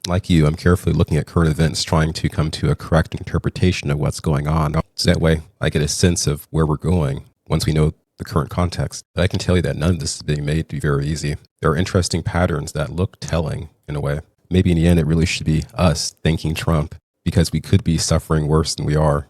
Like you, I'm carefully looking at current events, trying to come to a correct interpretation of what's going on. So that way I get a sense of where we're going once we know the current context. But I can tell you that none of this is being made to be very easy. There are interesting patterns that look telling in a way. Maybe in the end, it really should be us thanking Trump, because we could be suffering worse than we are.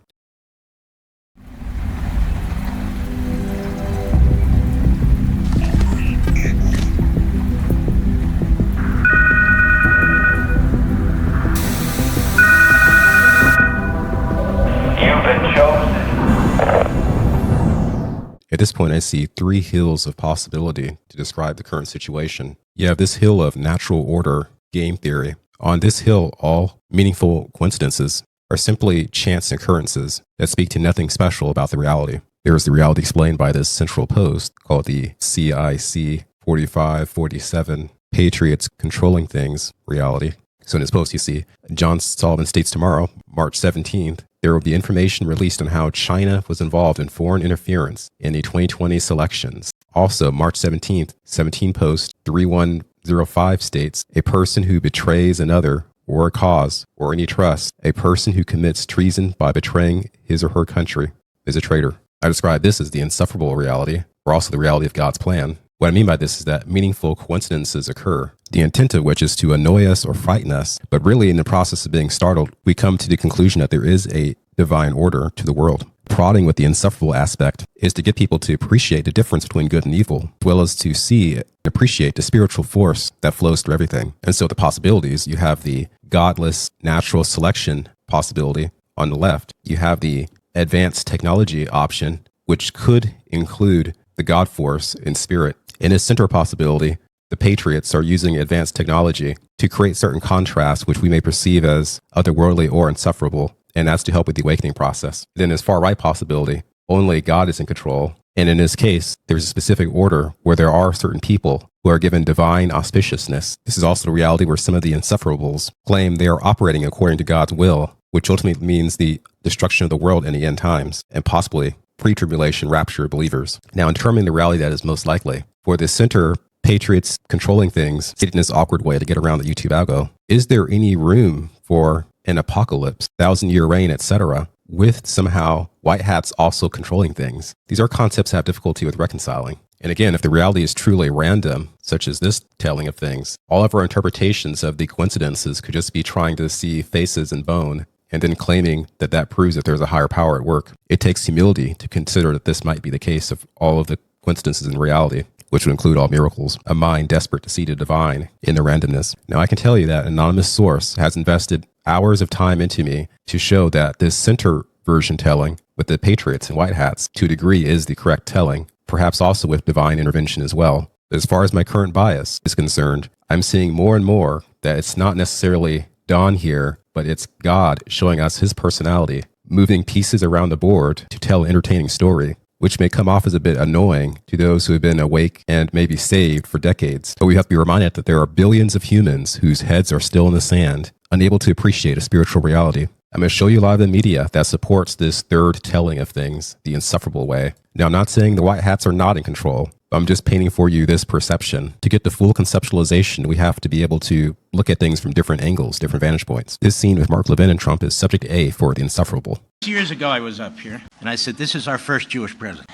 At this point, I see three hills of possibility to describe the current situation. You have this hill of natural order game theory. On this hill, all meaningful coincidences are simply chance occurrences that speak to nothing special about the reality. There is the reality explained by this central post called the CIC 4547 Patriots Controlling Things reality. So in this post, you see John Sullivan states tomorrow, March 17th, there will be information released on how China was involved in foreign interference in the 2020 selections. Also, March 17th, 17 Post 3105 states, a person who betrays another or a cause or any trust, a person who commits treason by betraying his or her country is a traitor. I describe this as the insufferable reality, or also the reality of God's plan. What I mean by this is that meaningful coincidences occur, the intent of which is to annoy us or frighten us, but really in the process of being startled, we come to the conclusion that there is a divine order to the world. Prodding with the insufferable aspect is to get people to appreciate the difference between good and evil, as well as to see and appreciate the spiritual force that flows through everything. And so the possibilities, you have the godless natural selection possibility on the left. You have the advanced technology option, which could include the God force in spirit. In a center possibility, the patriots are using advanced technology to create certain contrasts which we may perceive as otherworldly or insufferable, and that's to help with the awakening process. Then there's far right possibility, only God is in control, and in this case, there's a specific order where there are certain people who are given divine auspiciousness. This is also the reality where some of the insufferables claim they are operating according to God's will, which ultimately means the destruction of the world in the end times, and possibly pre-tribulation rapture believers. Now, in determining the reality that is most likely, for the center patriots controlling things in this awkward way to get around the YouTube algo, is there any room for an apocalypse, 1,000-year reign, etc., with somehow white hats also controlling things? These are concepts I have difficulty with reconciling. And again, if the reality is truly random, such as this telling of things, all of our interpretations of the coincidences could just be trying to see faces and bone, and then claiming that that proves that there's a higher power at work. It takes humility to consider that this might be the case of all of the coincidences in reality, which would include all miracles, a mind desperate to see the divine in the randomness. Now, I can tell you that an anonymous source has invested hours of time into me to show that this center version telling with the patriots and white hats to a degree is the correct telling, perhaps also with divine intervention as well. But as far as my current bias is concerned, I'm seeing more and more that it's not necessarily Don here, but it's God showing us his personality, moving pieces around the board to tell an entertaining story, which may come off as a bit annoying to those who have been awake and maybe saved for decades. But we have to be reminded that there are billions of humans whose heads are still in the sand, unable to appreciate a spiritual reality. I'm going to show you a lot of the media that supports this third telling of things, the insufferable way. Now, I'm not saying the white hats are not in control. I'm just painting for you this perception. To get the full conceptualization, we have to be able to look at things from different angles, different vantage points. This scene with Mark Levin and Trump is subject A for the insufferable. Years ago, I was up here, and I said, this is our first Jewish president.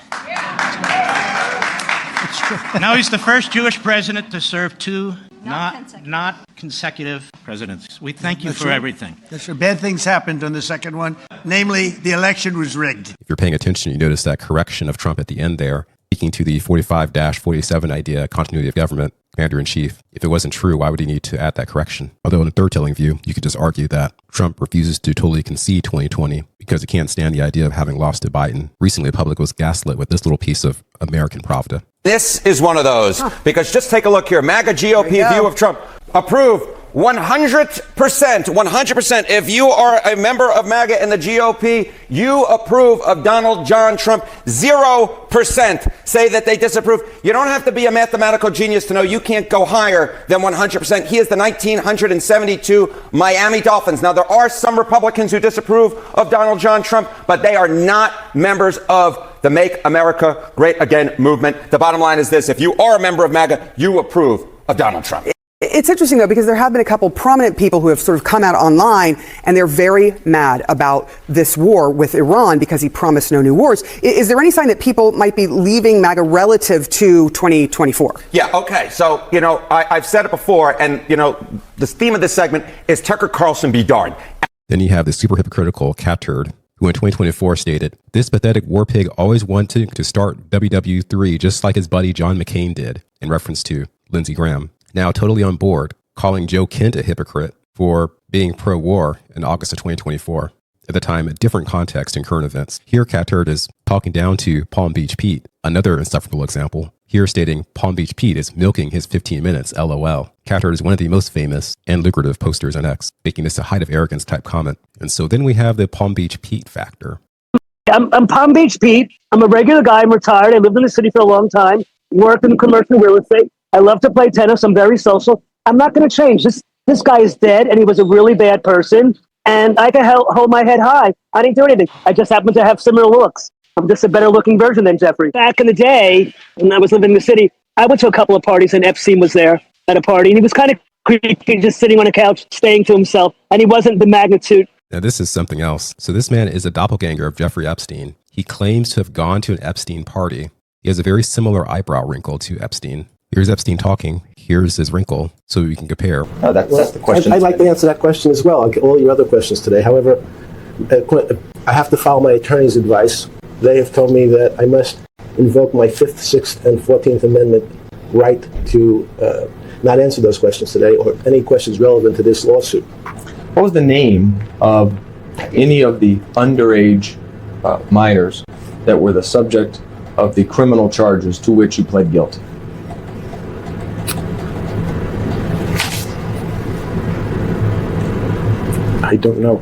It's true. Now he's the first Jewish president to serve two not consecutive presidents. We thank you for everything. That's true. Bad things happened on the second one. Namely, the election was rigged. If you're paying attention, you notice that correction of Trump at the end there, speaking to the 45-47 idea, continuity of government, commander-in-chief. If it wasn't true, why would he need to add that correction? Although in a third telling view, you could just argue that Trump refuses to totally concede 2020 because he can't stand the idea of having lost to Biden. Recently, the public was gaslit with this little piece of American Pravda. This is one of those, because just take a look here. MAGA GOP view of Trump. Approve 100%. If you are a member of MAGA and the GOP, you approve of Donald John Trump. 0% say that they disapprove. You don't have to be a mathematical genius to know you can't go higher than 100%. He is the 1972 Miami Dolphins. Now, there are some Republicans who disapprove of Donald John Trump, but they are not members of the Make America Great Again movement. The bottom line is this. If you are a member of MAGA, you approve of Donald Trump. It's interesting, though, because there have been a couple prominent people who have sort of come out online, and they're very mad about this war with Iran because he promised no new wars. Is there any sign that people might be leaving MAGA relative to 2024? Yeah, okay. So, I've said it before, and, the theme of this segment is Tucker Carlson be darned. Then you have the super hypocritical Cat Turd, who in 2024 stated, "This pathetic war pig always wanted to start WW3 just like his buddy John McCain did," in reference to Lindsey Graham. Now totally on board, calling Joe Kent a hypocrite for being pro-war in August of 2024. At the time, a different context in current events. Here, Cat Turd is talking down to Palm Beach Pete, another insufferable example. Here stating Palm Beach Pete is milking his 15 minutes, LOL. Cat Turd is one of the most famous and lucrative posters on X, making this a height of arrogance type comment. And so then we have the Palm Beach Pete factor. I'm Palm Beach Pete. I'm a regular guy. I'm retired. I lived in the city for a long time, worked in commercial real estate. I love to play tennis. I'm very social. I'm not going to change. This guy is dead, and he was a really bad person, and I can hold my head high. I didn't do anything. I just happen to have similar looks. I'm just a better-looking version than Jeffrey. Back in the day, when I was living in the city, I went to a couple of parties, and Epstein was there at a party, and he was kind of creepy, just sitting on a couch, staying to himself, and he wasn't the magnitude. Now, this is something else. So this man is a doppelganger of Jeffrey Epstein. He claims to have gone to an Epstein party. He has a very similar eyebrow wrinkle to Epstein. Here's Epstein talking. Here's his wrinkle, so we can compare. Oh, that's the question. I'd like to answer that question as well. I'll get all your other questions today. However, I have to follow my attorney's advice. They have told me that I must invoke my 5th, 6th, and 14th Amendment right to not answer those questions today or any questions relevant to this lawsuit. What was the name of any of the underage minors that were the subject of the criminal charges to which you pled guilty? I don't know.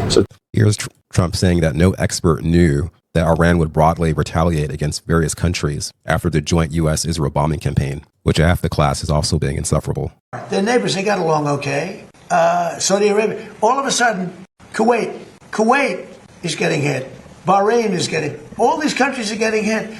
So here's Trump saying that no expert knew that Iran would broadly retaliate against various countries after the joint U.S.-Israel bombing campaign, which half the class is also being insufferable. They're neighbors. They got along okay. Saudi Arabia. All of a sudden, Kuwait is getting hit. Bahrain is getting. All these countries are getting hit.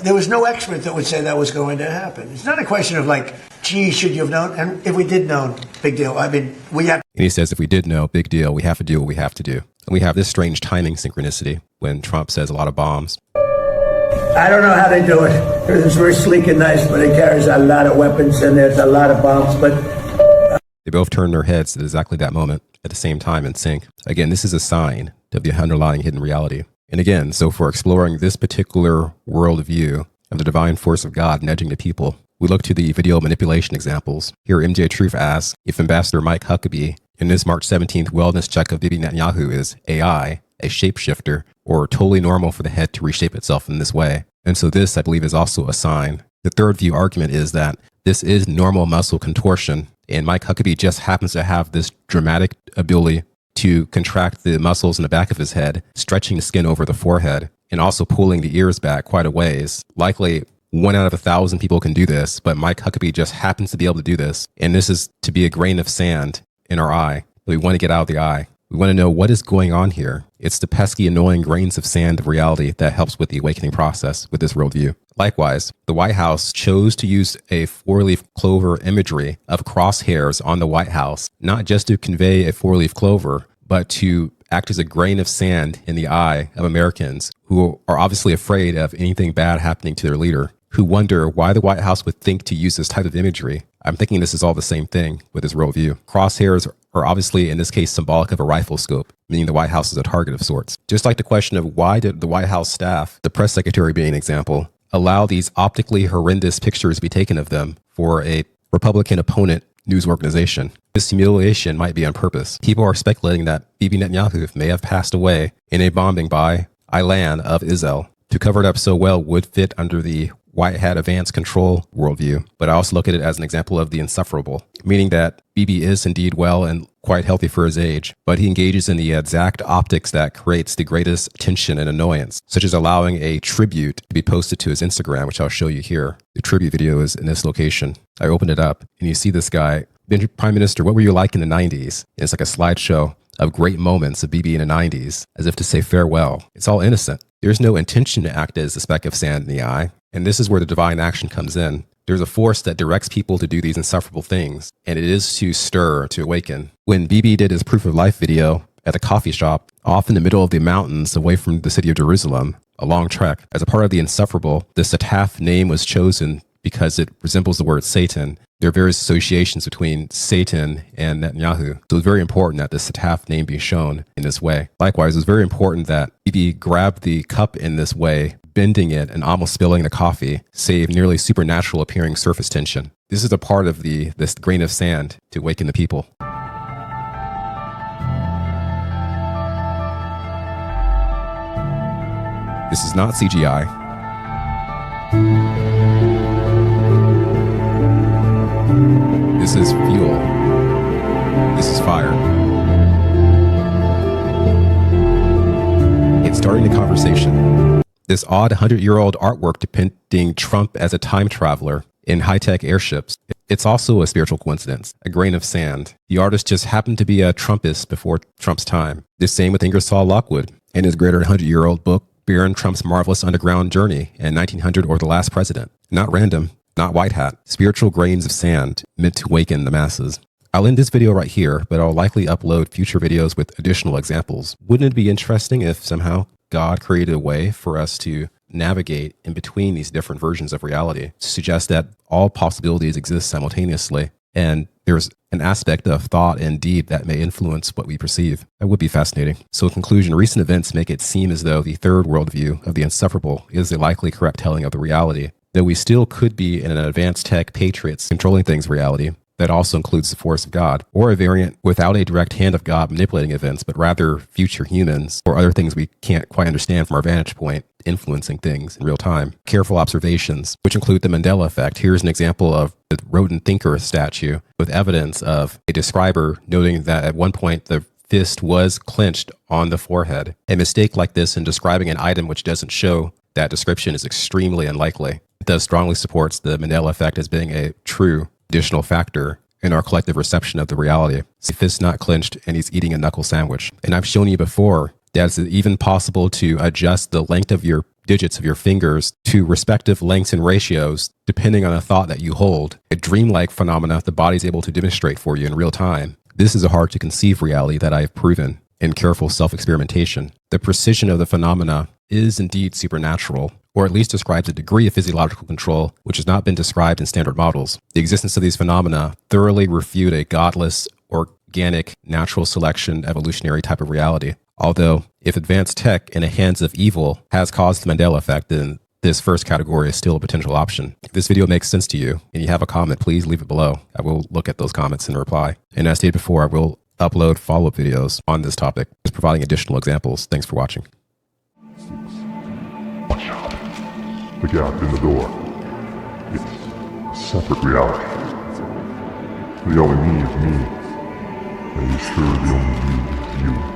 There was no expert that would say that was going to happen. It's not a question of like, gee, should you have known? And if we did know, big deal. I mean, we have. And he says, if we did know, big deal. We have to do what we have to do. And we have this strange timing synchronicity when Trump says a lot of bombs. I don't know how they do it. It's very sleek and nice, but it carries a lot of weapons and there's a lot of bombs. But they both turn their heads at exactly that moment at the same time in sync. Again, this is a sign of the underlying hidden reality. And again, so for exploring this particular worldview of the divine force of God nudging the people, we look to the video manipulation examples. Here, MJ Truth asks if Ambassador Mike Huckabee in this March 17th wellness check of Bibi Netanyahu is AI, a shapeshifter, or totally normal for the head to reshape itself in this way. And so this, I believe, is also a sign. The third view argument is that this is normal muscle contortion, and Mike Huckabee just happens to have this dramatic ability to contract the muscles in the back of his head, stretching the skin over the forehead, and also pulling the ears back quite a ways. Likely 1 out of 1,000 people can do this, but Mike Huckabee just happens to be able to do this. And this is to be a grain of sand in our eye. We want to get out of the eye. We want to know what is going on here. It's the pesky, annoying grains of sand of reality that helps with the awakening process with this worldview. Likewise, the White House chose to use a 4-leaf clover imagery of crosshairs on the White House, not just to convey a 4-leaf clover, but to act as a grain of sand in the eye of Americans who are obviously afraid of anything bad happening to their leader, who wonder why the White House would think to use this type of imagery. I'm thinking this is all the same thing with this worldview. Crosshairs are obviously, in this case, symbolic of a rifle scope, meaning the White House is a target of sorts. Just like the question of why did the White House staff, the press secretary being an example, allow these optically horrendous pictures to be taken of them for a Republican opponent news organization. This humiliation might be on purpose. People are speculating that Bibi Netanyahu may have passed away in a bombing by Ilan of Israel. To cover it up so well would fit under the White Hat advanced control worldview, but I also look at it as an example of the insufferable, meaning that Bibi is indeed well and quite healthy for his age, but he engages in the exact optics that creates the greatest tension and annoyance, such as allowing a tribute to be posted to his Instagram, which I'll show you here. The tribute video is in this location. I opened it up and you see this guy, Prime Minister, what were you like in the 90s? And it's like a slideshow of great moments of Bibi in the 90s, as if to say farewell. It's all innocent. There's no intention to act as a speck of sand in the eye. And this is where the divine action comes in. There's a force that directs people to do these insufferable things, and it is to stir, to awaken. When BB did his proof of life video at a coffee shop, off in the middle of the mountains away from the city of Jerusalem, a long trek, as a part of the insufferable, the Sataf name was chosen because it resembles the word Satan. There are various associations between Satan and Netanyahu. So it's very important that the Sataf name be shown in this way. Likewise, it's very important that Bibi grabbed the cup in this way, bending it and almost spilling the coffee, save nearly supernatural appearing surface tension. This is a part of this grain of sand to awaken the people. This is not CGI. This is fuel. This is fire. It's starting a conversation. This odd 100-year-old artwork depicting Trump as a time traveler in high-tech airships. It's also a spiritual coincidence, a grain of sand. The artist just happened to be a Trumpist before Trump's time. The same with Ingersoll Lockwood and his greater 100-year-old book, Baron Trump's Marvelous Underground Journey in 1900 or The Last President. Not random, not white hat. Spiritual grains of sand meant to awaken the masses. I'll end this video right here, but I'll likely upload future videos with additional examples. Wouldn't it be interesting if somehow God created a way for us to navigate in between these different versions of reality, to suggest that all possibilities exist simultaneously, and there's an aspect of thought and deed that may influence what we perceive? That would be fascinating. So in conclusion, recent events make it seem as though the third worldview of the insufferable is the likely correct telling of the reality, though we still could be in an advanced tech patriots controlling things reality that also includes the force of God, or a variant without a direct hand of God manipulating events, but rather future humans or other things we can't quite understand from our vantage point influencing things in real time. Careful observations, which include the Mandela effect. Here's an example of the rodent thinker statue with evidence of a describer noting that at one point the fist was clenched on the forehead. A mistake like this in describing an item which doesn't show that description is extremely unlikely. It thus strongly supports the Mandela effect as being a true additional factor in our collective reception of the reality. The fist not clenched and he's eating a knuckle sandwich. And I've shown you before that it's even possible to adjust the length of your digits of your fingers to respective lengths and ratios depending on a thought that you hold. A dreamlike phenomena the body's able to demonstrate for you in real time. This is a hard to conceive reality that I have proven in careful self-experimentation. The precision of the phenomena is indeed supernatural, or at least describes a degree of physiological control which has not been described in standard models. The existence of these phenomena thoroughly refute a godless, organic, natural selection, evolutionary type of reality. Although, if advanced tech in the hands of evil has caused the Mandela effect, then this first category is still a potential option. If this video makes sense to you and you have a comment, please leave it below. I will look at those comments and reply. And as stated before, I will upload follow-up videos on this topic, just providing additional examples. Thanks for watching. The gap in the door. It's a separate reality. The only me is me, and you stir the only you is you.